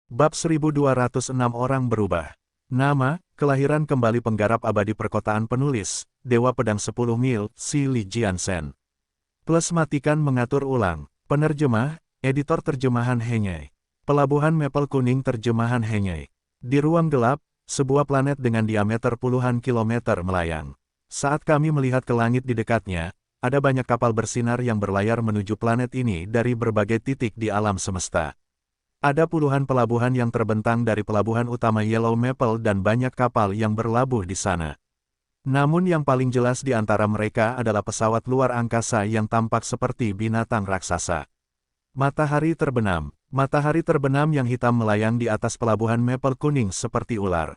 Bab 1206 Orang Berubah. Nama, kelahiran kembali penggarap abadi perkotaan penulis, Dewa Pedang 10 Mil, Si Li Jiansen. Plus matikan mengatur ulang. Penerjemah, editor terjemahan Henyei. Pelabuhan Maple Kuning terjemahan Henyei. Di ruang gelap, sebuah planet dengan diameter puluhan kilometer melayang. Saat kami melihat ke langit di dekatnya, ada banyak kapal bersinar yang berlayar menuju planet ini dari berbagai titik di alam semesta. Ada puluhan pelabuhan yang terbentang dari pelabuhan utama Yellow Maple dan banyak kapal yang berlabuh di sana. Namun yang paling jelas di antara mereka adalah pesawat luar angkasa yang tampak seperti binatang raksasa. Matahari terbenam yang hitam melayang di atas pelabuhan Maple Kuning seperti ular.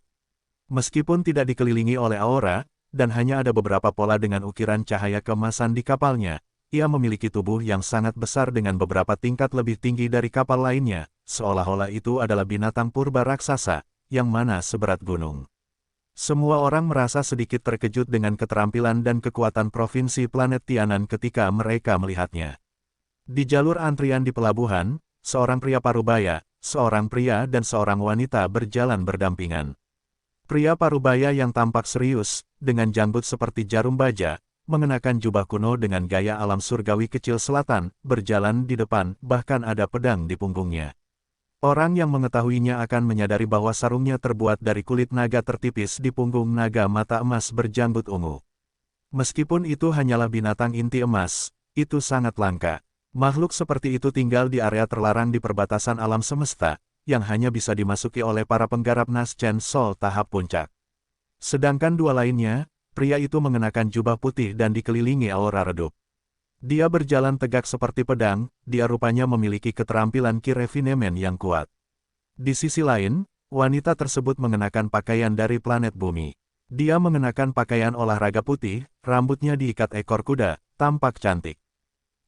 Meskipun tidak dikelilingi oleh aura, dan hanya ada beberapa pola dengan ukiran cahaya keemasan di kapalnya, ia memiliki tubuh yang sangat besar dengan beberapa tingkat lebih tinggi dari kapal lainnya, seolah-olah itu adalah binatang purba raksasa, yang mana seberat gunung. Semua orang merasa sedikit terkejut dengan keterampilan dan kekuatan provinsi planet Tianan ketika mereka melihatnya. Di jalur antrian di pelabuhan, seorang pria parubaya, seorang pria dan seorang wanita berjalan berdampingan. Pria parubaya yang tampak serius, dengan janggut seperti jarum baja, mengenakan jubah kuno dengan gaya alam surgawi kecil selatan, berjalan di depan, bahkan ada pedang di punggungnya. Orang yang mengetahuinya akan menyadari bahwa sarungnya terbuat dari kulit naga tertipis di punggung naga mata emas berjanggut ungu. Meskipun itu hanyalah binatang inti emas, itu sangat langka. Makhluk seperti itu tinggal di area terlarang di perbatasan alam semesta, yang hanya bisa dimasuki oleh para penggarap Naschen Sol tahap puncak. Sedangkan dua lainnya, pria itu mengenakan jubah putih dan dikelilingi aura redup. Dia berjalan tegak seperti pedang, dia rupanya memiliki keterampilan ki refinement yang kuat. Di sisi lain, wanita tersebut mengenakan pakaian dari planet bumi. Dia mengenakan pakaian olahraga putih, rambutnya diikat ekor kuda, tampak cantik.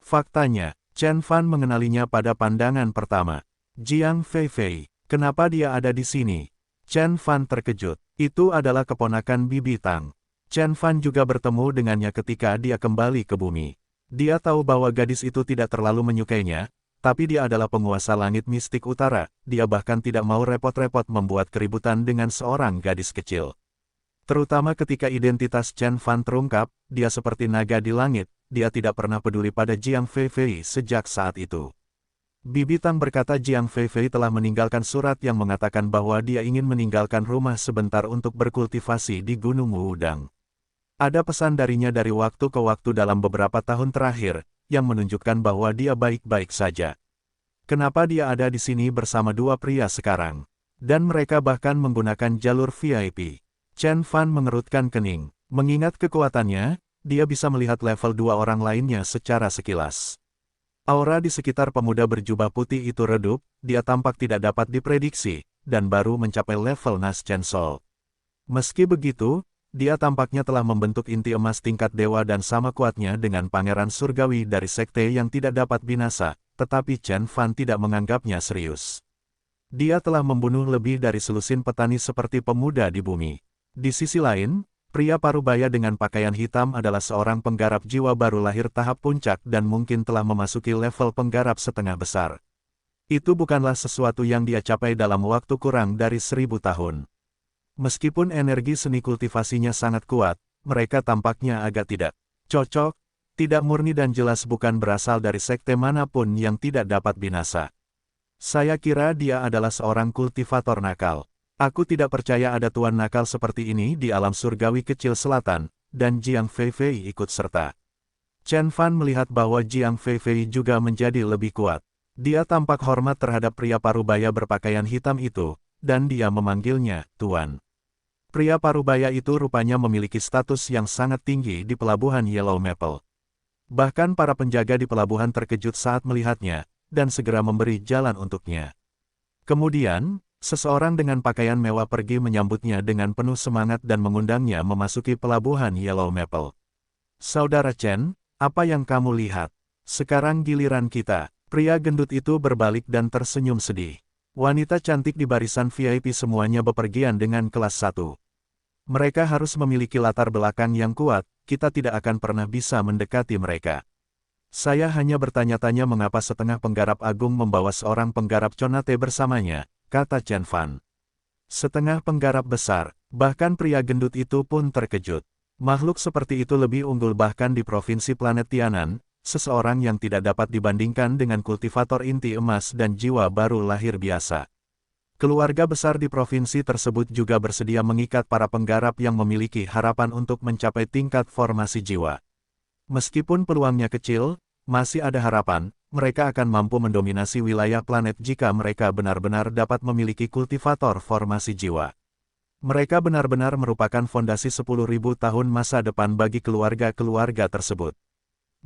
Faktanya, Chen Fan mengenalinya pada pandangan pertama. Jiang Feifei, kenapa dia ada di sini? Chen Fan terkejut. Itu adalah keponakan Bibi Tang. Chen Fan juga bertemu dengannya ketika dia kembali ke bumi. Dia tahu bahwa gadis itu tidak terlalu menyukainya, tapi dia adalah penguasa langit mistik utara, dia bahkan tidak mau repot-repot membuat keributan dengan seorang gadis kecil. Terutama ketika identitas Chen Fan terungkap, dia seperti naga di langit, dia tidak pernah peduli pada Jiang Feifei sejak saat itu. Bibi Tang berkata Jiang Feifei telah meninggalkan surat yang mengatakan bahwa dia ingin meninggalkan rumah sebentar untuk berkultivasi di Gunung Wudang. Ada pesan darinya dari waktu ke waktu dalam beberapa tahun terakhir, yang menunjukkan bahwa dia baik-baik saja. Kenapa dia ada di sini bersama dua pria sekarang? Dan mereka bahkan menggunakan jalur VIP. Chen Fan mengerutkan kening. Mengingat kekuatannya, dia bisa melihat level dua orang lainnya secara sekilas. Aura di sekitar pemuda berjubah putih itu redup, dia tampak tidak dapat diprediksi, dan baru mencapai level Naschen Sol. Meski begitu, dia tampaknya telah membentuk inti emas tingkat dewa dan sama kuatnya dengan pangeran surgawi dari sekte yang tidak dapat binasa, tetapi Chen Fan tidak menganggapnya serius. Dia telah membunuh lebih dari selusin petani seperti pemuda di bumi. Di sisi lain, pria parubaya dengan pakaian hitam adalah seorang penggarap jiwa baru lahir tahap puncak dan mungkin telah memasuki level penggarap setengah besar. Itu bukanlah sesuatu yang dia capai dalam waktu kurang dari 1000 tahun. Meskipun energi seni kultivasinya sangat kuat, mereka tampaknya agak tidak cocok, tidak murni dan jelas bukan berasal dari sekte manapun yang tidak dapat binasa. Saya kira dia adalah seorang kultivator nakal. Aku tidak percaya ada tuan nakal seperti ini di alam surgawi kecil selatan, dan Jiang Feifei ikut serta. Chen Fan melihat bahwa Jiang Feifei juga menjadi lebih kuat. Dia tampak hormat terhadap pria parubaya berpakaian hitam itu, dan dia memanggilnya Tuan. Pria parubaya itu rupanya memiliki status yang sangat tinggi di pelabuhan Yellow Maple. Bahkan para penjaga di pelabuhan terkejut saat melihatnya, dan segera memberi jalan untuknya. Kemudian, seseorang dengan pakaian mewah pergi menyambutnya dengan penuh semangat dan mengundangnya memasuki pelabuhan Yellow Maple. Saudara Chen, apa yang kamu lihat? Sekarang giliran kita. Pria gendut itu berbalik dan tersenyum sedih. Wanita cantik di barisan VIP semuanya bepergian dengan kelas 1. Mereka harus memiliki latar belakang yang kuat, kita tidak akan pernah bisa mendekati mereka. Saya hanya bertanya-tanya mengapa setengah penggarap agung membawa seorang penggarap Conate bersamanya, kata Chen Fan. Setengah penggarap besar, bahkan pria gendut itu pun terkejut. Makhluk seperti itu lebih unggul bahkan di provinsi planet Tianan, seseorang yang tidak dapat dibandingkan dengan kultivator inti emas dan jiwa baru lahir biasa. Keluarga besar di provinsi tersebut juga bersedia mengikat para penggarap yang memiliki harapan untuk mencapai tingkat formasi jiwa. Meskipun peluangnya kecil, masih ada harapan, mereka akan mampu mendominasi wilayah planet jika mereka benar-benar dapat memiliki kultivator formasi jiwa. Mereka benar-benar merupakan fondasi 10.000 tahun masa depan bagi keluarga-keluarga tersebut.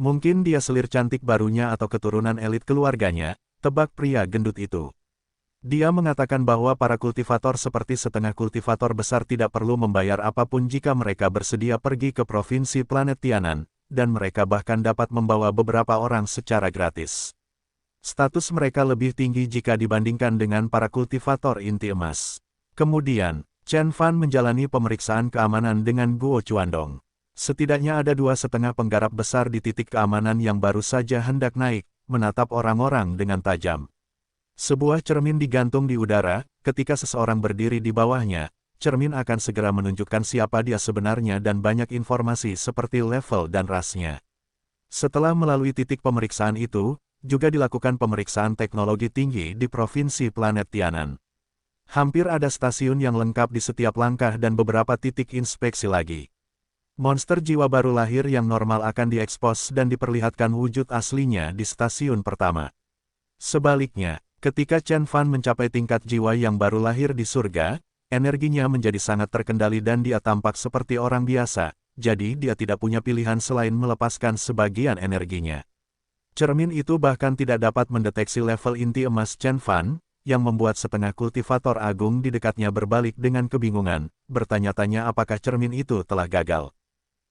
Mungkin dia selir cantik barunya atau keturunan elit keluarganya, tebak pria gendut itu. Dia mengatakan bahwa para kultivator seperti setengah kultivator besar tidak perlu membayar apapun jika mereka bersedia pergi ke provinsi planet Tianan, dan mereka bahkan dapat membawa beberapa orang secara gratis. Status mereka lebih tinggi jika dibandingkan dengan para kultivator inti emas. Kemudian, Chen Fan menjalani pemeriksaan keamanan dengan Guo Chuandong. Setidaknya ada 2,5 penggarap besar di titik keamanan yang baru saja hendak naik, menatap orang-orang dengan tajam. Sebuah cermin digantung di udara, ketika seseorang berdiri di bawahnya, cermin akan segera menunjukkan siapa dia sebenarnya dan banyak informasi seperti level dan rasnya. Setelah melalui titik pemeriksaan itu, juga dilakukan pemeriksaan teknologi tinggi di provinsi planet Tianan. Hampir ada stasiun yang lengkap di setiap langkah dan beberapa titik inspeksi lagi. Monster jiwa baru lahir yang normal akan diekspos dan diperlihatkan wujud aslinya di stasiun pertama. Sebaliknya, ketika Chen Fan mencapai tingkat jiwa yang baru lahir di surga, energinya menjadi sangat terkendali dan dia tampak seperti orang biasa, jadi dia tidak punya pilihan selain melepaskan sebagian energinya. Cermin itu bahkan tidak dapat mendeteksi level inti emas Chen Fan, yang membuat setengah kultivator agung di dekatnya berbalik dengan kebingungan, bertanya-tanya apakah cermin itu telah gagal.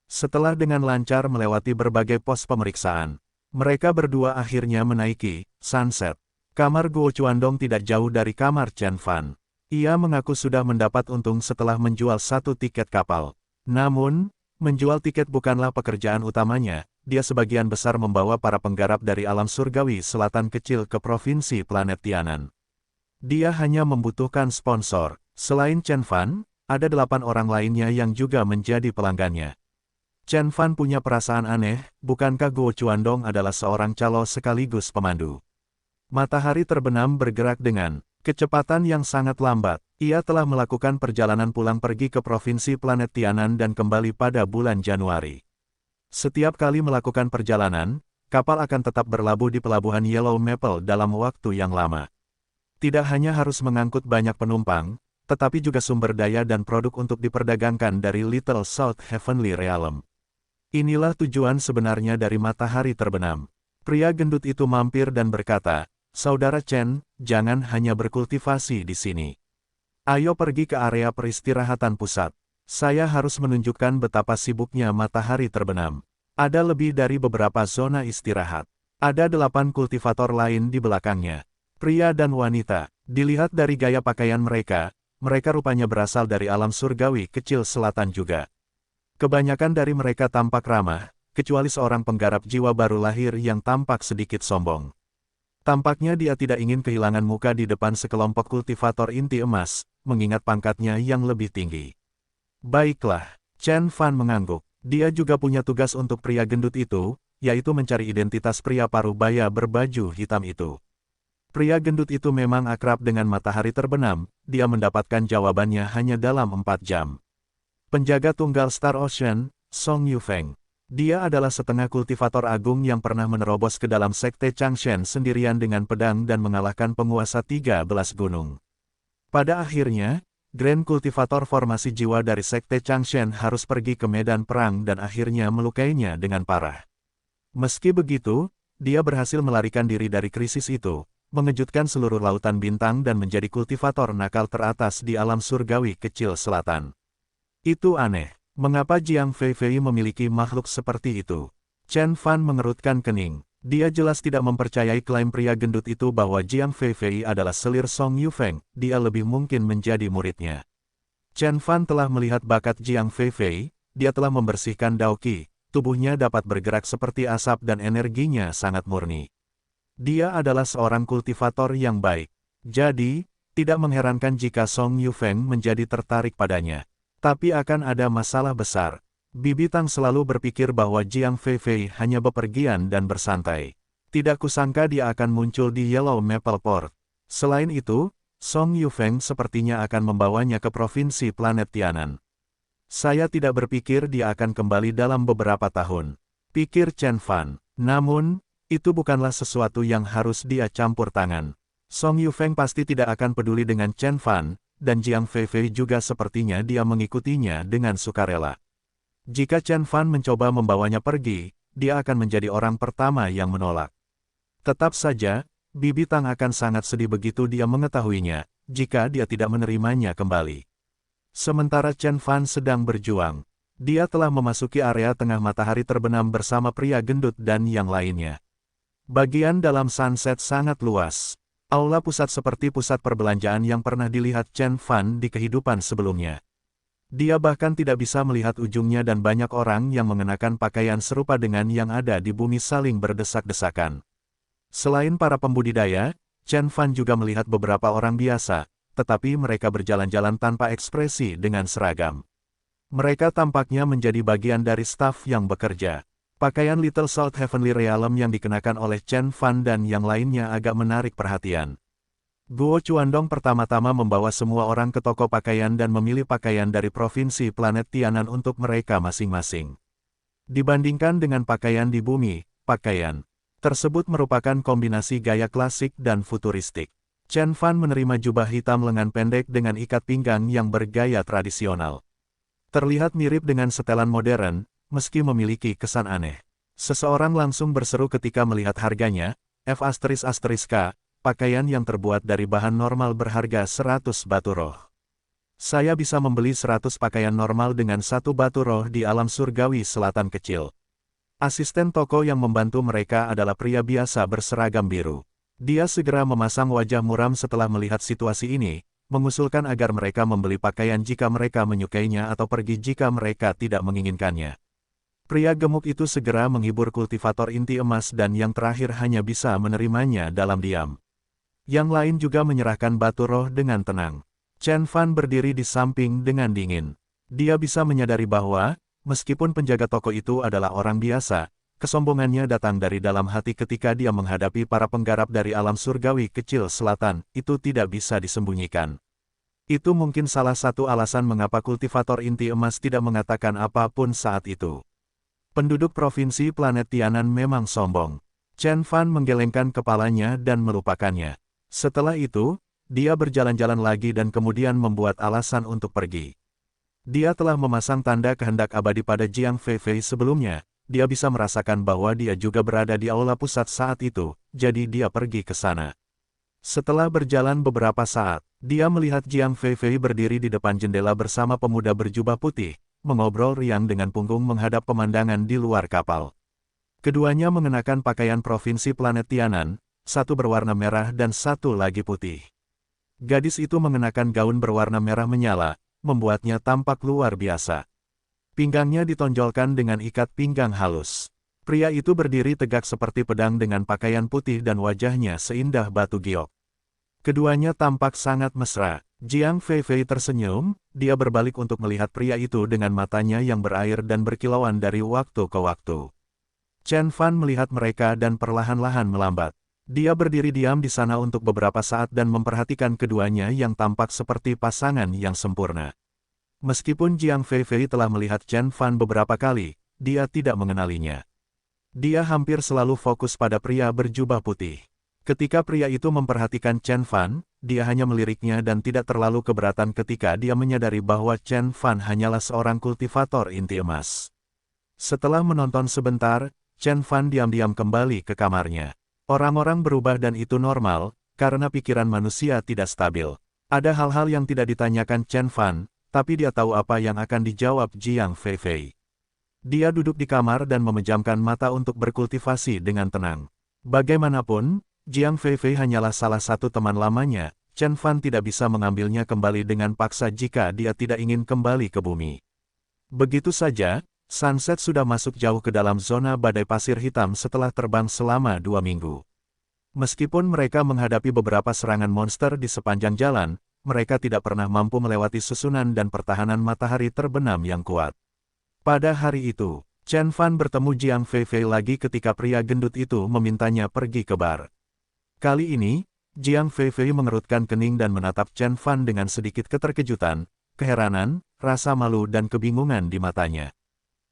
Setelah dengan lancar melewati berbagai pos pemeriksaan, mereka berdua akhirnya menaiki Sunset. Kamar Guo Chuandong tidak jauh dari kamar Chen Fan. Ia mengaku sudah mendapat untung setelah menjual 1 tiket kapal. Namun, menjual tiket bukanlah pekerjaan utamanya, dia sebagian besar membawa para penggarap dari alam surgawi selatan kecil ke provinsi planet Tianan. Dia hanya membutuhkan sponsor. Selain Chen Fan, ada 8 orang lainnya yang juga menjadi pelanggannya. Chen Fan punya perasaan aneh, bukankah Guo Chuandong adalah seorang calo sekaligus pemandu? Matahari terbenam bergerak dengan kecepatan yang sangat lambat. Ia telah melakukan perjalanan pulang pergi ke provinsi planet Tianan dan kembali pada bulan Januari. Setiap kali melakukan perjalanan, kapal akan tetap berlabuh di pelabuhan Yellow Maple dalam waktu yang lama. Tidak hanya harus mengangkut banyak penumpang, tetapi juga sumber daya dan produk untuk diperdagangkan dari Little South Heavenly Realm. Inilah tujuan sebenarnya dari matahari terbenam. Pria gendut itu mampir dan berkata, "Saudara Chen, jangan hanya berkultivasi di sini. Ayo pergi ke area peristirahatan pusat. Saya harus menunjukkan betapa sibuknya matahari terbenam. Ada lebih dari beberapa zona istirahat. Ada 8 kultivator lain di belakangnya. Pria dan wanita, dilihat dari gaya pakaian mereka rupanya berasal dari alam surgawi kecil selatan juga. Kebanyakan dari mereka tampak ramah, kecuali seorang penggarap jiwa baru lahir yang tampak sedikit sombong. Tampaknya dia tidak ingin kehilangan muka di depan sekelompok kultivator inti emas, mengingat pangkatnya yang lebih tinggi. Baiklah, Chen Fan mengangguk. Dia juga punya tugas untuk pria gendut itu, yaitu mencari identitas pria paruh baya berbaju hitam itu. Pria gendut itu memang akrab dengan matahari terbenam, dia mendapatkan jawabannya hanya dalam 4 jam. Penjaga tunggal Star Ocean, Song Yufeng. Dia adalah setengah kultivator agung yang pernah menerobos ke dalam sekte Changshen sendirian dengan pedang dan mengalahkan penguasa 13 gunung. Pada akhirnya, Grand Kultivator formasi jiwa dari sekte Changshen harus pergi ke medan perang dan akhirnya melukainya dengan parah. Meski begitu, dia berhasil melarikan diri dari krisis itu, mengejutkan seluruh lautan bintang dan menjadi kultivator nakal teratas di alam surgawi kecil selatan. Itu aneh. Mengapa Jiang Feifei memiliki makhluk seperti itu? Chen Fan mengerutkan kening. Dia jelas tidak mempercayai klaim pria gendut itu bahwa Jiang Feifei adalah selir Song Yufeng, dia lebih mungkin menjadi muridnya. Chen Fan telah melihat bakat Jiang Feifei, dia telah membersihkan Daoqi, tubuhnya dapat bergerak seperti asap dan energinya sangat murni. Dia adalah seorang kultivator yang baik. Jadi, Tidak mengherankan jika Song Yufeng menjadi tertarik padanya. Tapi akan ada masalah besar. Bibi Tang selalu berpikir bahwa Jiang Feifei hanya bepergian dan bersantai. Tidak kusangka dia akan muncul di Yellow Maple Port. Selain itu, Song Yufeng sepertinya akan membawanya ke provinsi planet Tianan. Saya tidak berpikir dia akan kembali dalam beberapa tahun, pikir Chen Fan. Namun, itu bukanlah sesuatu yang harus dia campur tangan. Song Yufeng pasti tidak akan peduli dengan Chen Fan, dan Jiang Feifei juga sepertinya dia mengikutinya dengan sukarela. Jika Chen Fan mencoba membawanya pergi, dia akan menjadi orang pertama yang menolak. Tetap saja, Bibi Tang akan sangat sedih begitu dia mengetahuinya, jika dia tidak menerimanya kembali. Sementara Chen Fan sedang berjuang, dia telah memasuki area tengah matahari terbenam bersama pria gendut dan yang lainnya. Bagian dalam sunset sangat luas. Aula pusat seperti pusat perbelanjaan yang pernah dilihat Chen Fan di kehidupan sebelumnya. Dia bahkan tidak bisa melihat ujungnya dan banyak orang yang mengenakan pakaian serupa dengan yang ada di bumi saling berdesak-desakan. Selain para pembudidaya, Chen Fan juga melihat beberapa orang biasa, tetapi mereka berjalan-jalan tanpa ekspresi dengan seragam. Mereka tampaknya menjadi bagian dari staf yang bekerja. Pakaian Little Salt Heavenly Realm yang dikenakan oleh Chen Fan dan yang lainnya agak menarik perhatian. Guo Chuandong pertama-tama membawa semua orang ke toko pakaian dan memilih pakaian dari provinsi planet Tianan untuk mereka masing-masing. Dibandingkan dengan pakaian di bumi, pakaian tersebut merupakan kombinasi gaya klasik dan futuristik. Chen Fan menerima jubah hitam lengan pendek dengan ikat pinggang yang bergaya tradisional. Terlihat mirip dengan setelan modern, meski memiliki kesan aneh. Seseorang langsung berseru ketika melihat harganya, F***K, pakaian yang terbuat dari bahan normal berharga 100 batu roh. Saya bisa membeli 100 pakaian normal dengan 1 batu roh di alam surgawi selatan kecil. Asisten toko yang membantu mereka adalah pria biasa berseragam biru. Dia segera memasang wajah muram setelah melihat situasi ini, mengusulkan agar mereka membeli pakaian jika mereka menyukainya atau pergi jika mereka tidak menginginkannya. Pria gemuk itu segera menghibur kultivator inti emas dan yang terakhir hanya bisa menerimanya dalam diam. Yang lain juga menyerahkan batu roh dengan tenang. Chen Fan berdiri di samping dengan dingin. Dia bisa menyadari bahwa, meskipun penjaga toko itu adalah orang biasa, kesombongannya datang dari dalam hati ketika dia menghadapi para penggarap dari alam surgawi kecil selatan, itu tidak bisa disembunyikan. Itu mungkin salah satu alasan mengapa kultivator inti emas tidak mengatakan apapun saat itu. Penduduk provinsi planet Tianan memang sombong. Chen Fan menggelengkan kepalanya dan melupakannya. Setelah itu, dia berjalan-jalan lagi dan kemudian membuat alasan untuk pergi. Dia telah memasang tanda kehendak abadi pada Jiang Feifei sebelumnya. Dia bisa merasakan bahwa dia juga berada di aula pusat saat itu, jadi dia pergi ke sana. Setelah berjalan beberapa saat, dia melihat Jiang Feifei berdiri di depan jendela bersama pemuda berjubah putih, mengobrol riang dengan punggung menghadap pemandangan di luar kapal. Keduanya mengenakan pakaian provinsi planet Tianan, satu berwarna merah dan satu lagi putih. Gadis itu mengenakan gaun berwarna merah menyala, membuatnya tampak luar biasa. Pinggangnya ditonjolkan dengan ikat pinggang halus. Pria itu berdiri tegak seperti pedang dengan pakaian putih dan wajahnya seindah batu giok. Keduanya tampak sangat mesra. Jiang Feifei tersenyum, dia berbalik untuk melihat pria itu dengan matanya yang berair dan berkilauan dari waktu ke waktu. Chen Fan melihat mereka dan perlahan-lahan melambat. Dia berdiri diam di sana untuk beberapa saat dan memperhatikan keduanya yang tampak seperti pasangan yang sempurna. Meskipun Jiang Feifei telah melihat Chen Fan beberapa kali, dia tidak mengenalinya. Dia hampir selalu fokus pada pria berjubah putih. Ketika pria itu memperhatikan Chen Fan, dia hanya meliriknya dan tidak terlalu keberatan ketika dia menyadari bahwa Chen Fan hanyalah seorang kultivator inti emas. Setelah menonton sebentar, Chen Fan diam-diam kembali ke kamarnya. Orang-orang berubah dan itu normal, karena pikiran manusia tidak stabil. Ada hal-hal yang tidak ditanyakan Chen Fan, tapi dia tahu apa yang akan dijawab Jiang Feifei. Dia duduk di kamar dan memejamkan mata untuk berkultivasi dengan tenang. Bagaimanapun, Jiang Feifei hanyalah salah satu teman lamanya, Chen Fan tidak bisa mengambilnya kembali dengan paksa jika dia tidak ingin kembali ke bumi. Begitu saja, sunset sudah masuk jauh ke dalam zona badai pasir hitam setelah terbang selama 2 minggu. Meskipun mereka menghadapi beberapa serangan monster di sepanjang jalan, mereka tidak pernah mampu melewati susunan dan pertahanan matahari terbenam yang kuat. Pada hari itu, Chen Fan bertemu Jiang Feifei lagi ketika pria gendut itu memintanya pergi ke bar. Kali ini, Jiang Feifei mengerutkan kening dan menatap Chen Fan dengan sedikit keterkejutan, keheranan, rasa malu dan kebingungan di matanya.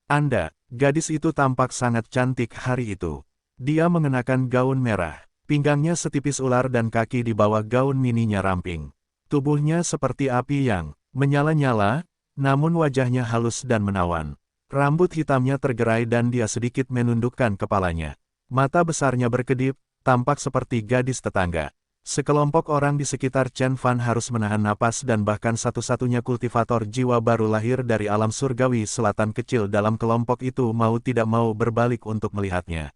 Anda, gadis itu tampak sangat cantik hari itu. Dia mengenakan gaun merah, pinggangnya setipis ular dan kaki di bawah gaun mininya ramping. Tubuhnya seperti api yang menyala-nyala, namun wajahnya halus dan menawan. Rambut hitamnya tergerai dan dia sedikit menundukkan kepalanya. Mata besarnya berkedip, tampak seperti gadis tetangga. Sekelompok orang di sekitar Chen Fan harus menahan napas dan bahkan satu-satunya kultivator jiwa baru lahir dari alam surgawi selatan kecil dalam kelompok itu mau tidak mau berbalik untuk melihatnya.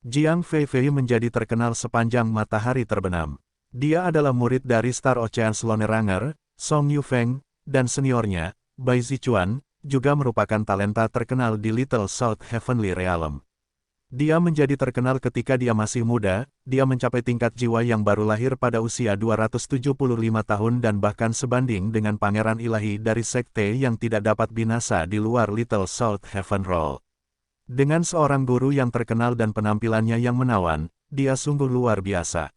Jiang Feifei menjadi terkenal sepanjang matahari terbenam. Dia adalah murid dari Star Ocean Sloneranger, Song Yufeng, dan seniornya, Bai Zichuan, juga merupakan talenta terkenal di Little South Heavenly Realm. Dia menjadi terkenal ketika dia masih muda, dia mencapai tingkat jiwa yang baru lahir pada usia 275 tahun dan bahkan sebanding dengan pangeran ilahi dari sekte yang tidak dapat binasa di luar Little South Heaven Roll. Dengan seorang guru yang terkenal dan penampilannya yang menawan, dia sungguh luar biasa.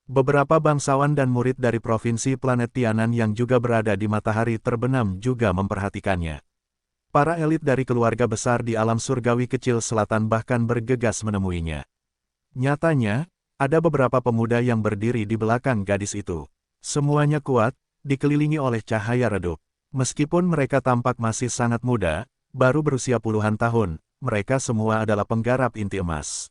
Beberapa bangsawan dan murid dari provinsi planet Tianan yang juga berada di matahari terbenam juga memperhatikannya. Para elit dari keluarga besar di alam surgawi kecil selatan bahkan bergegas menemuinya. Nyatanya, ada beberapa pemuda yang berdiri di belakang gadis itu. Semuanya kuat, dikelilingi oleh cahaya redup. Meskipun mereka tampak masih sangat muda, baru berusia puluhan tahun, mereka semua adalah penggarap inti emas.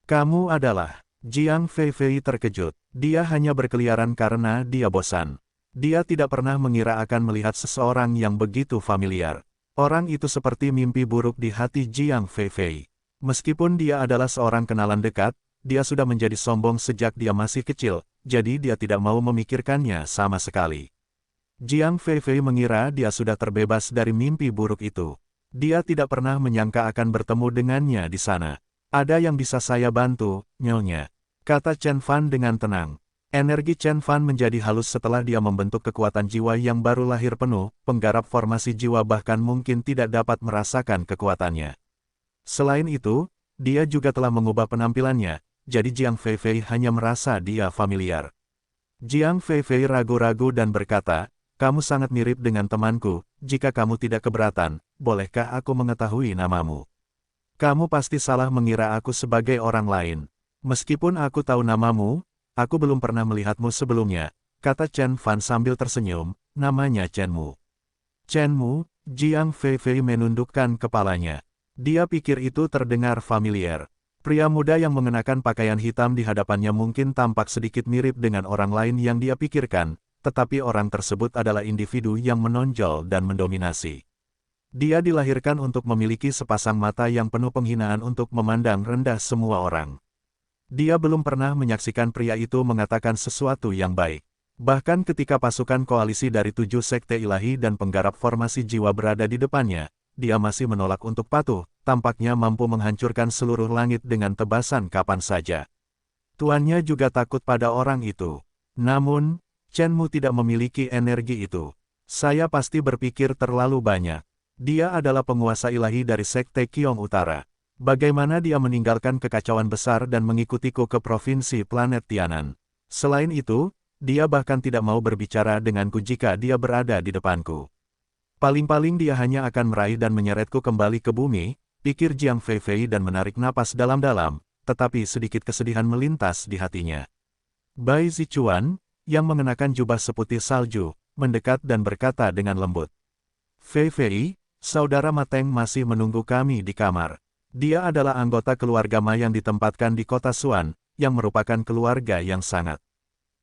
Kamu adalah... Jiang Feifei terkejut. Dia hanya berkeliaran karena dia bosan. Dia tidak pernah mengira akan melihat seseorang yang begitu familiar. Orang itu seperti mimpi buruk di hati Jiang Feifei. Meskipun dia adalah seorang kenalan dekat, dia sudah menjadi sombong sejak dia masih kecil, jadi dia tidak mau memikirkannya sama sekali. Jiang Feifei mengira dia sudah terbebas dari mimpi buruk itu. Dia tidak pernah menyangka akan bertemu dengannya di sana. Ada yang bisa saya bantu, nyonya, kata Chen Fan dengan tenang. Energi Chen Fan menjadi halus setelah dia membentuk kekuatan jiwa yang baru lahir penuh, penggarap formasi jiwa bahkan mungkin tidak dapat merasakan kekuatannya. Selain itu, dia juga telah mengubah penampilannya, jadi Jiang Feifei hanya merasa dia familiar. Jiang Feifei ragu-ragu dan berkata, kamu sangat mirip dengan temanku, jika kamu tidak keberatan, bolehkah aku mengetahui namamu? Kamu pasti salah mengira aku sebagai orang lain. Meskipun aku tahu namamu, aku belum pernah melihatmu sebelumnya, kata Chen Fan sambil tersenyum, namanya Chenmu. Chenmu, Jiang Feifei menundukkan kepalanya. Dia pikir itu terdengar familiar. Pria muda yang mengenakan pakaian hitam di hadapannya mungkin tampak sedikit mirip dengan orang lain yang dia pikirkan, tetapi orang tersebut adalah individu yang menonjol dan mendominasi. Dia dilahirkan untuk memiliki sepasang mata yang penuh penghinaan untuk memandang rendah semua orang. Dia belum pernah menyaksikan pria itu mengatakan sesuatu yang baik. Bahkan ketika pasukan koalisi dari 7 sekte ilahi dan penggarap formasi jiwa berada di depannya, dia masih menolak untuk patuh, tampaknya mampu menghancurkan seluruh langit dengan tebasan kapan saja. Tuannya juga takut pada orang itu. Namun, Chenmu tidak memiliki energi itu. Saya pasti berpikir terlalu banyak. Dia adalah penguasa ilahi dari Sekte Qiong Utara. Bagaimana dia meninggalkan kekacauan besar dan mengikutiku ke provinsi planet Tianan? Selain itu, dia bahkan tidak mau berbicara denganku jika dia berada di depanku. Paling-paling dia hanya akan meraih dan menyeretku kembali ke bumi, pikir Jiang Feifei dan menarik napas dalam-dalam, tetapi sedikit kesedihan melintas di hatinya. Bai Zichuan, yang mengenakan jubah seputih salju, mendekat dan berkata dengan lembut. Feifei, Saudara Mateng masih menunggu kami di kamar. Dia adalah anggota keluarga Ma yang ditempatkan di kota Suan, yang merupakan keluarga yang sangat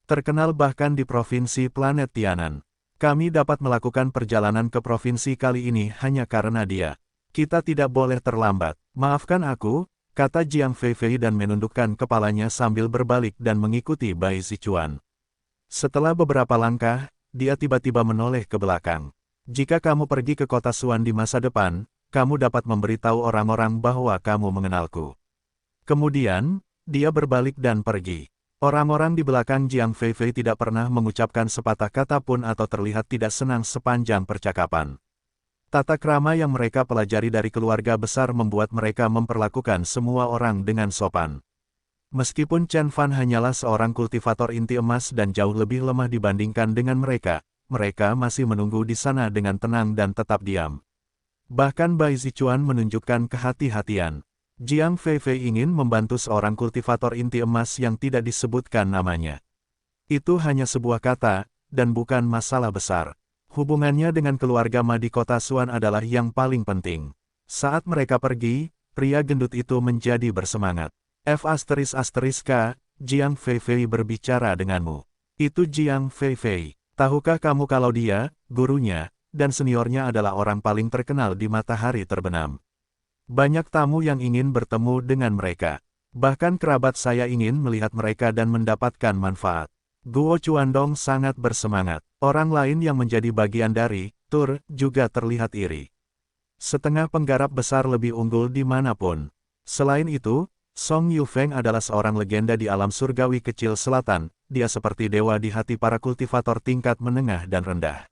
terkenal bahkan di provinsi planet Tianan. Kami dapat melakukan perjalanan ke provinsi kali ini hanya karena dia. Kita tidak boleh terlambat. Maafkan aku, kata Jiang Feifei dan menundukkan kepalanya sambil berbalik dan mengikuti Bai Zichuan. Setelah beberapa langkah, dia tiba-tiba menoleh ke belakang. Jika kamu pergi ke kota Suan di masa depan, kamu dapat memberitahu orang-orang bahwa kamu mengenalku. Kemudian, Dia berbalik dan pergi. Orang-orang di belakang Jiang Feifei tidak pernah mengucapkan sepatah kata pun atau terlihat tidak senang sepanjang percakapan. Tata krama yang mereka pelajari dari keluarga besar membuat mereka memperlakukan semua orang dengan sopan. Meskipun Chen Fan hanyalah seorang kultivator inti emas dan jauh lebih lemah dibandingkan dengan mereka masih menunggu di sana dengan tenang dan tetap diam. Bahkan Bai Zichuan menunjukkan kehati-hatian. Jiang Feifei ingin membantu seorang kultivator inti emas yang tidak disebutkan namanya. Itu hanya sebuah kata, dan bukan masalah besar. Hubungannya dengan keluarga Ma di kota Suan adalah yang paling penting. Saat mereka pergi, pria gendut itu menjadi bersemangat. F***K, Jiang Feifei berbicara denganmu. Itu Jiang Feifei. Tahukah kamu kalau dia, gurunya, dan seniornya adalah orang paling terkenal di matahari terbenam? Banyak tamu yang ingin bertemu dengan mereka. Bahkan kerabat saya ingin melihat mereka dan mendapatkan manfaat. Guo Chuandong sangat bersemangat. Orang lain yang menjadi bagian dari tur juga terlihat iri. Setengah penggarap besar lebih unggul dimanapun. Selain itu, Song Yufeng adalah seorang legenda di alam surgawi kecil selatan. Dia seperti dewa di hati para kultivator tingkat menengah dan rendah.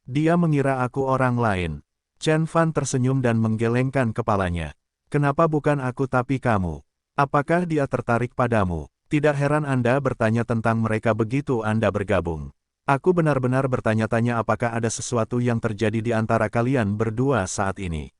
Dia mengira aku orang lain. Chen Fan tersenyum dan menggelengkan kepalanya. Kenapa bukan aku tapi kamu? Apakah dia tertarik padamu? Tidak heran Anda bertanya tentang mereka begitu Anda bergabung. Aku benar-benar bertanya-tanya apakah ada sesuatu yang terjadi di antara kalian berdua saat ini.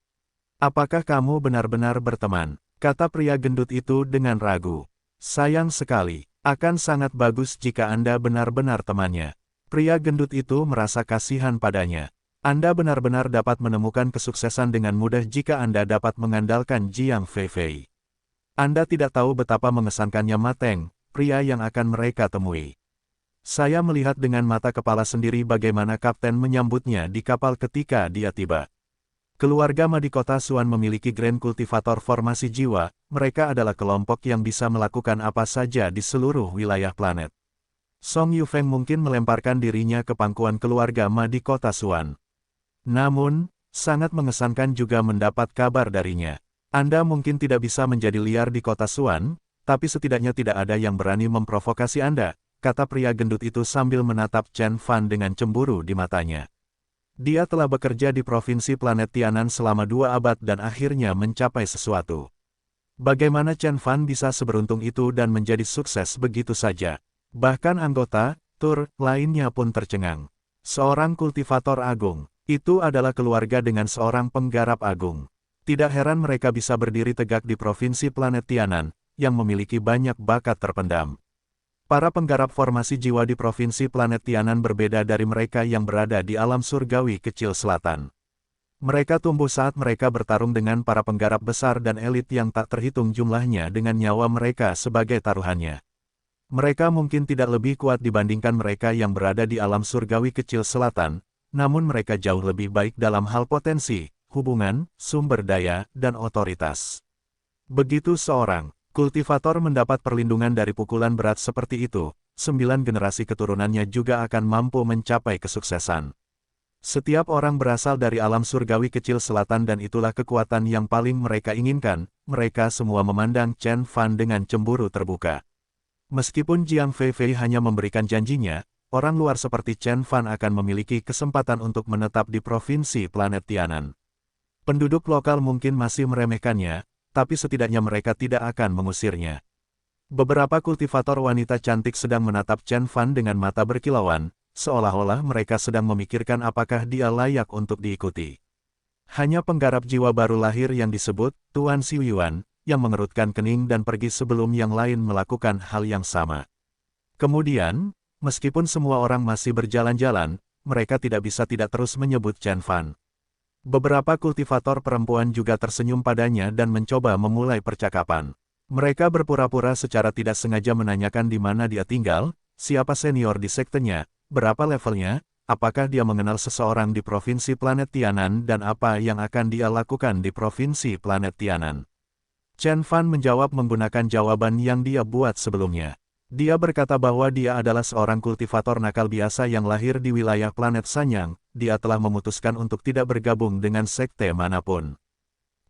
Apakah kamu benar-benar berteman? Kata pria gendut itu dengan ragu. Sayang sekali, akan sangat bagus jika Anda benar-benar temannya. Pria gendut itu merasa kasihan padanya. Anda benar-benar dapat menemukan kesuksesan dengan mudah jika Anda dapat mengandalkan Jiang Feifei. Anda tidak tahu betapa mengesankannya Ma Teng, pria yang akan mereka temui. Saya melihat dengan mata kepala sendiri bagaimana kapten menyambutnya di kapal ketika dia tiba. Keluarga Ma di kota Suan memiliki Grand Kultivator formasi jiwa, mereka adalah kelompok yang bisa melakukan apa saja di seluruh wilayah planet. Song Yufeng mungkin melemparkan dirinya ke pangkuan keluarga Ma di kota Suan. Namun, sangat mengesankan juga mendapat kabar darinya. Anda mungkin tidak bisa menjadi liar di kota Suan, tapi setidaknya tidak ada yang berani memprovokasi Anda, kata pria gendut itu sambil menatap Chen Fan dengan cemburu di matanya. Dia telah bekerja di provinsi planet Tianan selama 2 abad dan akhirnya mencapai sesuatu. Bagaimana Chen Fan bisa seberuntung itu dan menjadi sukses begitu saja? Bahkan anggota tur lainnya pun tercengang. Seorang kultivator agung. Itu adalah keluarga dengan seorang penggarap agung. Tidak heran mereka bisa berdiri tegak di provinsi planet Tianan, yang memiliki banyak bakat terpendam. Para penggarap formasi jiwa di provinsi planet Tianan berbeda dari mereka yang berada di alam surgawi kecil selatan. Mereka tumbuh saat mereka bertarung dengan para penggarap besar dan elit yang tak terhitung jumlahnya dengan nyawa mereka sebagai taruhannya. Mereka mungkin tidak lebih kuat dibandingkan mereka yang berada di alam surgawi kecil selatan, namun mereka jauh lebih baik dalam hal potensi, hubungan, sumber daya, dan otoritas. Begitu seorang kultivator mendapat perlindungan dari pukulan berat seperti itu, 9 generasi keturunannya juga akan mampu mencapai kesuksesan. Setiap orang berasal dari alam surgawi kecil selatan dan itulah kekuatan yang paling mereka inginkan. Mereka semua memandang Chen Fan dengan cemburu terbuka. Meskipun Jiang Feifei hanya memberikan janjinya, orang luar seperti Chen Fan akan memiliki kesempatan untuk menetap di provinsi planet Tianan. Penduduk lokal mungkin masih meremehkannya, tapi setidaknya mereka tidak akan mengusirnya. Beberapa kultivator wanita cantik sedang menatap Chen Fan dengan mata berkilauan, seolah-olah mereka sedang memikirkan apakah dia layak untuk diikuti. Hanya penggarap jiwa baru lahir yang disebut Tuan Xiuyuan, yang mengerutkan kening dan pergi sebelum yang lain melakukan hal yang sama. Kemudian, meskipun semua orang masih berjalan-jalan, mereka tidak bisa tidak terus menyebut Chen Fan. Beberapa kultivator perempuan juga tersenyum padanya dan mencoba memulai percakapan. Mereka berpura-pura secara tidak sengaja menanyakan di mana dia tinggal, siapa senior di sektenya, berapa levelnya, apakah dia mengenal seseorang di provinsi planet Tianan dan apa yang akan dia lakukan di provinsi planet Tianan. Chen Fan menjawab menggunakan jawaban yang dia buat sebelumnya. Dia berkata bahwa dia adalah seorang kultivator nakal biasa yang lahir di wilayah planet Sanyang. Dia telah memutuskan untuk tidak bergabung dengan sekte manapun.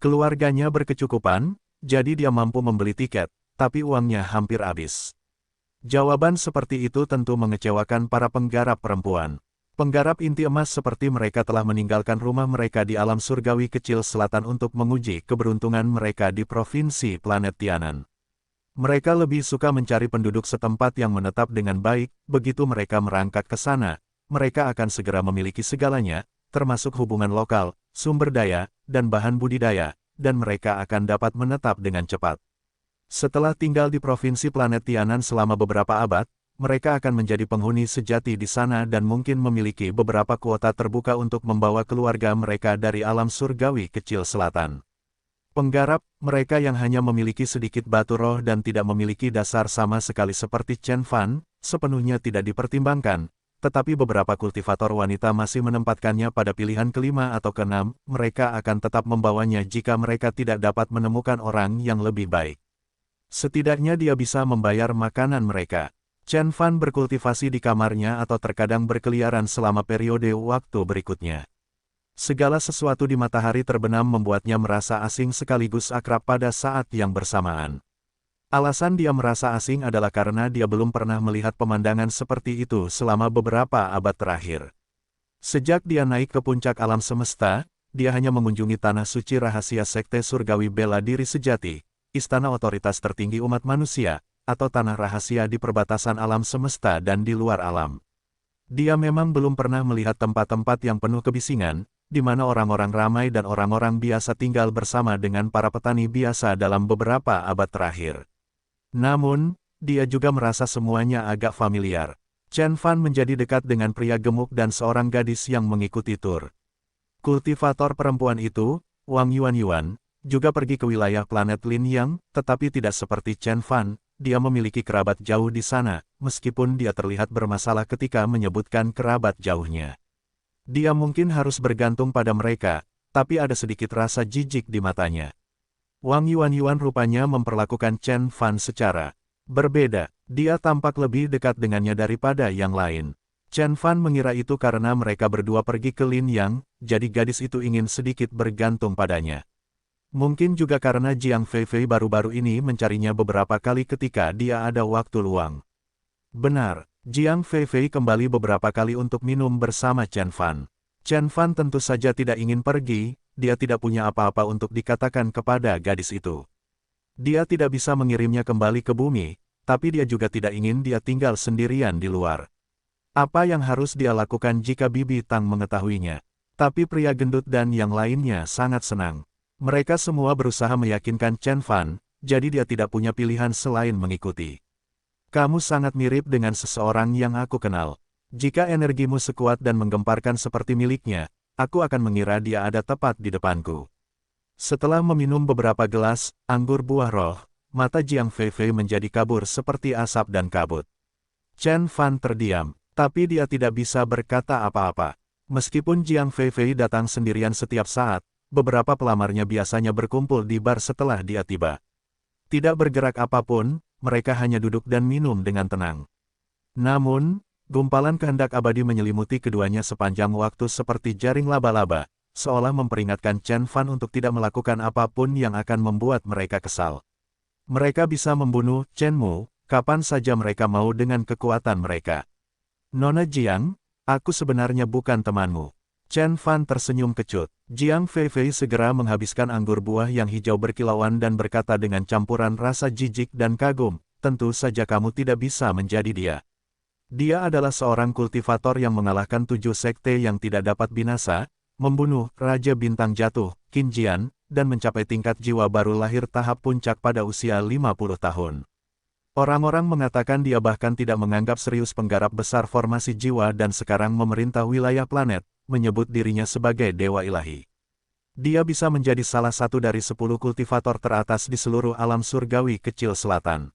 Keluarganya berkecukupan, jadi dia mampu membeli tiket, tapi uangnya hampir habis. Jawaban seperti itu tentu mengecewakan para penggarap perempuan. Penggarap inti emas seperti mereka telah meninggalkan rumah mereka di alam surgawi kecil selatan untuk menguji keberuntungan mereka di provinsi planet Tianan. Mereka lebih suka mencari penduduk setempat yang menetap dengan baik. Begitu mereka merangkak ke sana, mereka akan segera memiliki segalanya, termasuk hubungan lokal, sumber daya, dan bahan budidaya, dan mereka akan dapat menetap dengan cepat. Setelah tinggal di provinsi planet Tianan selama beberapa abad, mereka akan menjadi penghuni sejati di sana dan mungkin memiliki beberapa kuota terbuka untuk membawa keluarga mereka dari alam surgawi kecil selatan. Penggarap, mereka yang hanya memiliki sedikit batu roh dan tidak memiliki dasar sama sekali seperti Chen Fan, sepenuhnya tidak dipertimbangkan, tetapi beberapa kultivator wanita masih menempatkannya pada pilihan kelima atau keenam. Mereka akan tetap membawanya jika mereka tidak dapat menemukan orang yang lebih baik. Setidaknya dia bisa membayar makanan mereka. Chen Fan berkultivasi di kamarnya atau terkadang berkeliaran selama periode waktu berikutnya. Segala sesuatu di matahari terbenam membuatnya merasa asing sekaligus akrab pada saat yang bersamaan. Alasan dia merasa asing adalah karena dia belum pernah melihat pemandangan seperti itu selama beberapa abad terakhir. Sejak dia naik ke puncak alam semesta, dia hanya mengunjungi tanah suci rahasia sekte surgawi bela diri sejati, istana otoritas tertinggi umat manusia, atau tanah rahasia di perbatasan alam semesta dan di luar alam. Dia memang belum pernah melihat tempat-tempat yang penuh kebisingan, di mana orang-orang ramai dan orang-orang biasa tinggal bersama dengan para petani biasa dalam beberapa abad terakhir. Namun, dia juga merasa semuanya agak familiar. Chen Fan menjadi dekat dengan pria gemuk dan seorang gadis yang mengikuti tur. Kultivator perempuan itu, Wang Yuan, juga pergi ke wilayah planet Lin Yang, tetapi tidak seperti Chen Fan. Dia memiliki kerabat jauh di sana, meskipun dia terlihat bermasalah ketika menyebutkan kerabat jauhnya. Dia mungkin harus bergantung pada mereka, tapi ada sedikit rasa jijik di matanya. Wang Yuan rupanya memperlakukan Chen Fan secara berbeda. Dia tampak lebih dekat dengannya daripada yang lain. Chen Fan mengira itu karena mereka berdua pergi ke Lin Yang, jadi gadis itu ingin sedikit bergantung padanya. Mungkin juga karena Jiang Feifei baru-baru ini mencarinya beberapa kali ketika dia ada waktu luang. Benar, Jiang Feifei kembali beberapa kali untuk minum bersama Chen Fan. Chen Fan tentu saja tidak ingin pergi, dia tidak punya apa-apa untuk dikatakan kepada gadis itu. Dia tidak bisa mengirimnya kembali ke bumi, tapi dia juga tidak ingin dia tinggal sendirian di luar. Apa yang harus dia lakukan jika Bibi Tang mengetahuinya? Tapi pria gendut dan yang lainnya sangat senang. Mereka semua berusaha meyakinkan Chen Fan, jadi dia tidak punya pilihan selain mengikuti. Kamu sangat mirip dengan seseorang yang aku kenal. Jika energimu sekuat dan menggemparkan seperti miliknya, aku akan mengira dia ada tepat di depanku. Setelah meminum beberapa gelas anggur buah roh, mata Jiang Feifei menjadi kabur seperti asap dan kabut. Chen Fan terdiam, tapi dia tidak bisa berkata apa-apa. Meskipun Jiang Feifei datang sendirian setiap saat, beberapa pelamarnya biasanya berkumpul di bar setelah dia tiba. Tidak bergerak apapun, mereka hanya duduk dan minum dengan tenang. Namun, gumpalan kehendak abadi menyelimuti keduanya sepanjang waktu seperti jaring laba-laba, seolah memperingatkan Chen Fan untuk tidak melakukan apapun yang akan membuat mereka kesal. Mereka bisa membunuh Chen Mu, kapan saja mereka mau dengan kekuatan mereka. Nona Jiang, aku sebenarnya bukan temanmu. Chen Fan tersenyum kecut. Jiang Feifei segera menghabiskan anggur buah yang hijau berkilauan dan berkata dengan campuran rasa jijik dan kagum, tentu saja kamu tidak bisa menjadi dia. Dia adalah seorang kultivator yang mengalahkan 7 sekte yang tidak dapat binasa, membunuh Raja Bintang Jatuh, Qin Jian, dan mencapai tingkat jiwa baru lahir tahap puncak pada usia 50 tahun. Orang-orang mengatakan dia bahkan tidak menganggap serius penggarap besar formasi jiwa dan sekarang memerintah wilayah planet, menyebut dirinya sebagai dewa ilahi. Dia bisa menjadi salah satu dari 10 kultivator teratas di seluruh alam surgawi kecil selatan.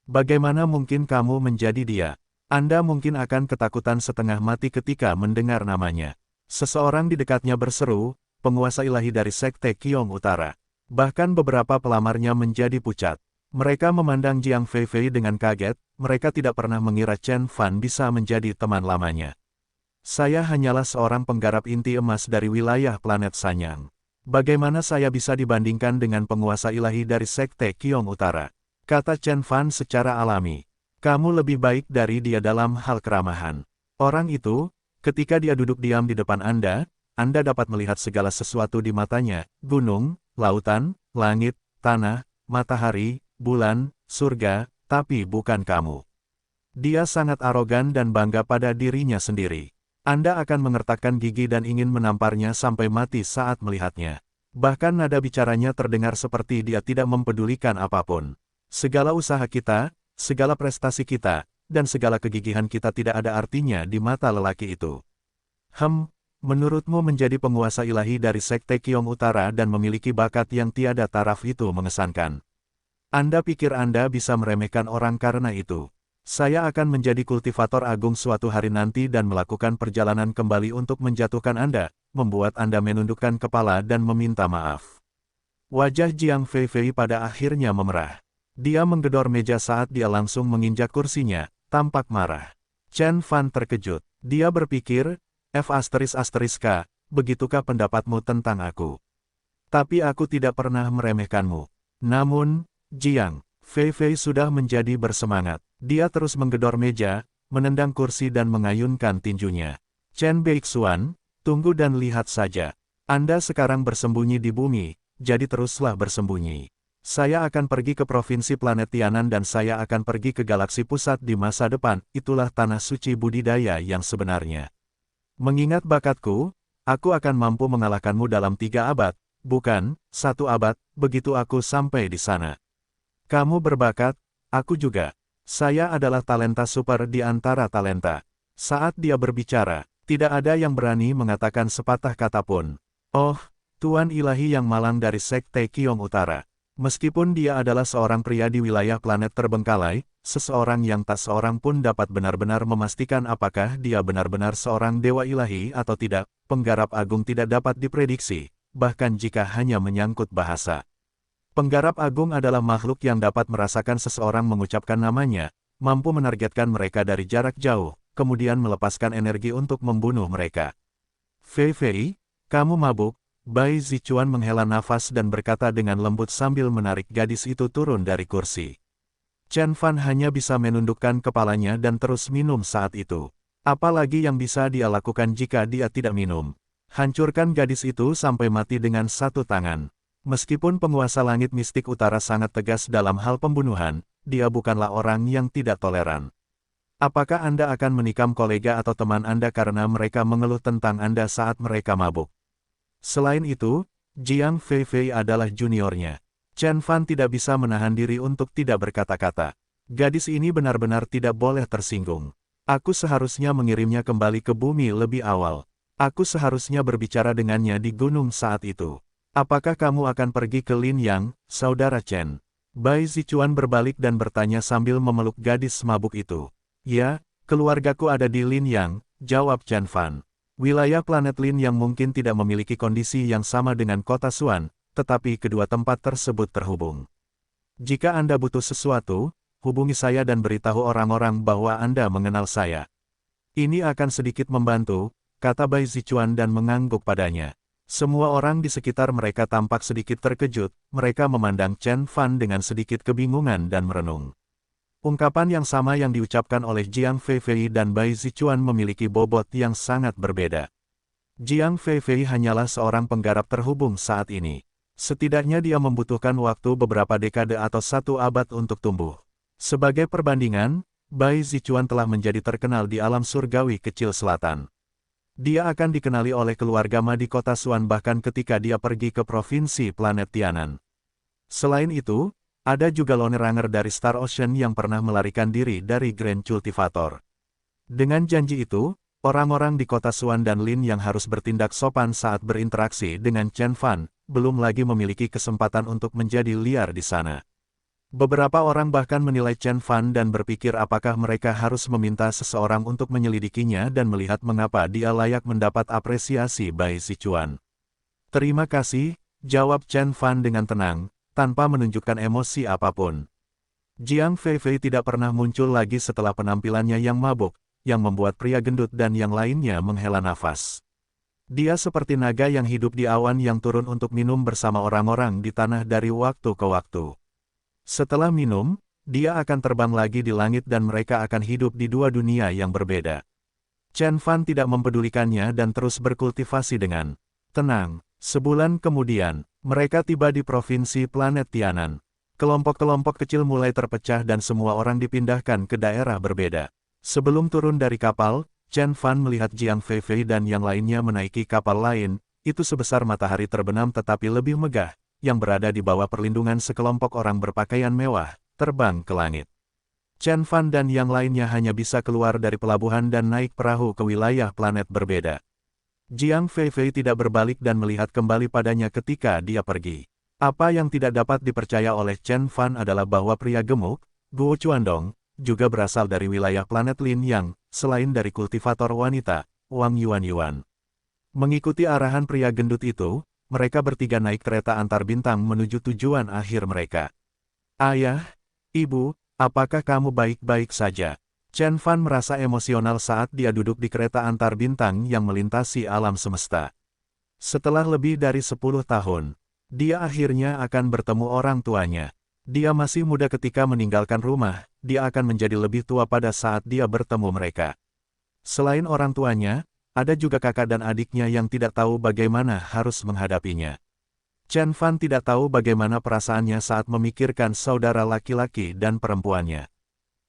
Bagaimana mungkin kamu menjadi dia? Anda mungkin akan ketakutan setengah mati ketika mendengar namanya. Seseorang di dekatnya berseru, penguasa ilahi dari Sekte Qiong Utara. Bahkan beberapa pelamarnya menjadi pucat. Mereka memandang Jiang Feifei dengan kaget, mereka tidak pernah mengira Chen Fan bisa menjadi teman lamanya. Saya hanyalah seorang penggarap inti emas dari wilayah planet Sanyang. Bagaimana saya bisa dibandingkan dengan penguasa ilahi dari Sekte Qiong Utara? kata Chen Fan secara alami. Kamu lebih baik dari dia dalam hal keramahan. Orang itu, ketika dia duduk diam di depan Anda dapat melihat segala sesuatu di matanya, gunung, lautan, langit, tanah, matahari, bulan, surga, tapi bukan kamu. Dia sangat arogan dan bangga pada dirinya sendiri. Anda akan mengertakkan gigi dan ingin menamparnya sampai mati saat melihatnya. Bahkan nada bicaranya terdengar seperti dia tidak mempedulikan apapun. Segala usaha kita, segala prestasi kita, dan segala kegigihan kita tidak ada artinya di mata lelaki itu. Menurutmu menjadi penguasa ilahi dari Sekte Qiong Utara dan memiliki bakat yang tiada taraf itu mengesankan. Anda pikir Anda bisa meremehkan orang karena itu? Saya akan menjadi kultivator agung suatu hari nanti dan melakukan perjalanan kembali untuk menjatuhkan Anda, membuat Anda menundukkan kepala dan meminta maaf. Wajah Jiang Feifei pada akhirnya memerah. Dia menggedor meja saat dia langsung menginjak kursinya, tampak marah. Chen Fan terkejut. Dia berpikir, F***K, begitukah pendapatmu tentang aku? Tapi aku tidak pernah meremehkanmu. Namun, Jiang Feifei sudah menjadi bersemangat. Dia terus menggedor meja, menendang kursi dan mengayunkan tinjunya. Chen Beixuan, tunggu dan lihat saja. Anda sekarang bersembunyi di bumi, jadi teruslah bersembunyi. Saya akan pergi ke provinsi planet Tianan dan saya akan pergi ke galaksi pusat di masa depan, itulah tanah suci budidaya yang sebenarnya. Mengingat bakatku, aku akan mampu mengalahkanmu dalam 3 abad, bukan 1 abad, begitu aku sampai di sana. Kamu berbakat, aku juga. Saya adalah talenta super di antara talenta. Saat dia berbicara, tidak ada yang berani mengatakan sepatah kata pun. Oh, Tuan Ilahi yang malang dari Sekte Qiong Utara. Meskipun dia adalah seorang pria di wilayah planet terbengkalai, seseorang yang tak seorang pun dapat benar-benar memastikan apakah dia benar-benar seorang dewa ilahi atau tidak, penggarap agung tidak dapat diprediksi, bahkan jika hanya menyangkut bahasa. Penggarap agung adalah makhluk yang dapat merasakan seseorang mengucapkan namanya, mampu menargetkan mereka dari jarak jauh, kemudian melepaskan energi untuk membunuh mereka. Feifei, kamu mabuk? Bai Zichuan menghela nafas dan berkata dengan lembut sambil menarik gadis itu turun dari kursi. Chen Fan hanya bisa menundukkan kepalanya dan terus minum saat itu. Apalagi yang bisa dia lakukan jika dia tidak minum? Hancurkan gadis itu sampai mati dengan 1 tangan. Meskipun penguasa langit mistik utara sangat tegas dalam hal pembunuhan, dia bukanlah orang yang tidak toleran. Apakah Anda akan menikam kolega atau teman Anda karena mereka mengeluh tentang Anda saat mereka mabuk? Selain itu, Jiang Feifei adalah juniornya. Chen Fan tidak bisa menahan diri untuk tidak berkata-kata. Gadis ini benar-benar tidak boleh tersinggung. Aku seharusnya mengirimnya kembali ke bumi lebih awal. Aku seharusnya berbicara dengannya di gunung saat itu. Apakah kamu akan pergi ke Lin Yang, saudara Chen? Bai Zichuan berbalik dan bertanya sambil memeluk gadis mabuk itu. Ya, keluargaku ada di Lin Yang, jawab Chen Fan. Wilayah planet Lin yang mungkin tidak memiliki kondisi yang sama dengan kota Xuan, tetapi kedua tempat tersebut terhubung. Jika Anda butuh sesuatu, hubungi saya dan beritahu orang-orang bahwa Anda mengenal saya. Ini akan sedikit membantu, kata Bai Zichuan dan mengangguk padanya. Semua orang di sekitar mereka tampak sedikit terkejut, mereka memandang Chen Fan dengan sedikit kebingungan dan merenung. Ungkapan yang sama yang diucapkan oleh Jiang Feifei dan Bai Zichuan memiliki bobot yang sangat berbeda. Jiang Feifei hanyalah seorang penggarap terhubung saat ini. Setidaknya dia membutuhkan waktu beberapa dekade atau 1 abad untuk tumbuh. Sebagai perbandingan, Bai Zichuan telah menjadi terkenal di alam surgawi kecil selatan. Dia akan dikenali oleh keluarga Ma di kota Xuan bahkan ketika dia pergi ke provinsi planet Tianan. Selain itu, ada juga Lone Ranger dari Star Ocean yang pernah melarikan diri dari Grand Cultivator. Dengan janji itu, orang-orang di kota Xuan dan Lin yang harus bertindak sopan saat berinteraksi dengan Chen Fan, belum lagi memiliki kesempatan untuk menjadi liar di sana. Beberapa orang bahkan menilai Chen Fan dan berpikir apakah mereka harus meminta seseorang untuk menyelidikinya dan melihat mengapa dia layak mendapat apresiasi Bai Zichuan. Terima kasih, jawab Chen Fan dengan tenang, tanpa menunjukkan emosi apapun. Jiang Feifei tidak pernah muncul lagi setelah penampilannya yang mabuk, yang membuat pria gendut dan yang lainnya menghela nafas. Dia seperti naga yang hidup di awan yang turun untuk minum bersama orang-orang di tanah dari waktu ke waktu. Setelah minum, dia akan terbang lagi di langit dan mereka akan hidup di dua dunia yang berbeda. Chen Fan tidak mempedulikannya dan terus berkultivasi dengan tenang. Sebulan kemudian, mereka tiba di provinsi planet Tianan. Kelompok-kelompok kecil mulai terpecah dan semua orang dipindahkan ke daerah berbeda. Sebelum turun dari kapal, Chen Fan melihat Jiang Feifei dan yang lainnya menaiki kapal lain, itu sebesar matahari terbenam tetapi lebih megah, yang berada di bawah perlindungan sekelompok orang berpakaian mewah, terbang ke langit. Chen Fan dan yang lainnya hanya bisa keluar dari pelabuhan dan naik perahu ke wilayah planet berbeda. Jiang Feifei tidak berbalik dan melihat kembali padanya ketika dia pergi. Apa yang tidak dapat dipercaya oleh Chen Fan adalah bahwa pria gemuk, Guo Chuandong, juga berasal dari wilayah planet Lin Yang, selain dari kultivator wanita, Wang Yuan. Mengikuti arahan pria gendut itu, mereka bertiga naik kereta antar bintang menuju tujuan akhir mereka. Ayah, Ibu, apakah kamu baik-baik saja? Chen Fan merasa emosional saat dia duduk di kereta antar bintang yang melintasi alam semesta. Setelah lebih dari 10 tahun, dia akhirnya akan bertemu orang tuanya. Dia masih muda ketika meninggalkan rumah, dia akan menjadi lebih tua pada saat dia bertemu mereka. Selain orang tuanya, ada juga kakak dan adiknya yang tidak tahu bagaimana harus menghadapinya. Chen Fan tidak tahu bagaimana perasaannya saat memikirkan saudara laki-laki dan perempuannya.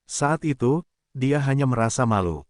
Saat itu, dia hanya merasa malu.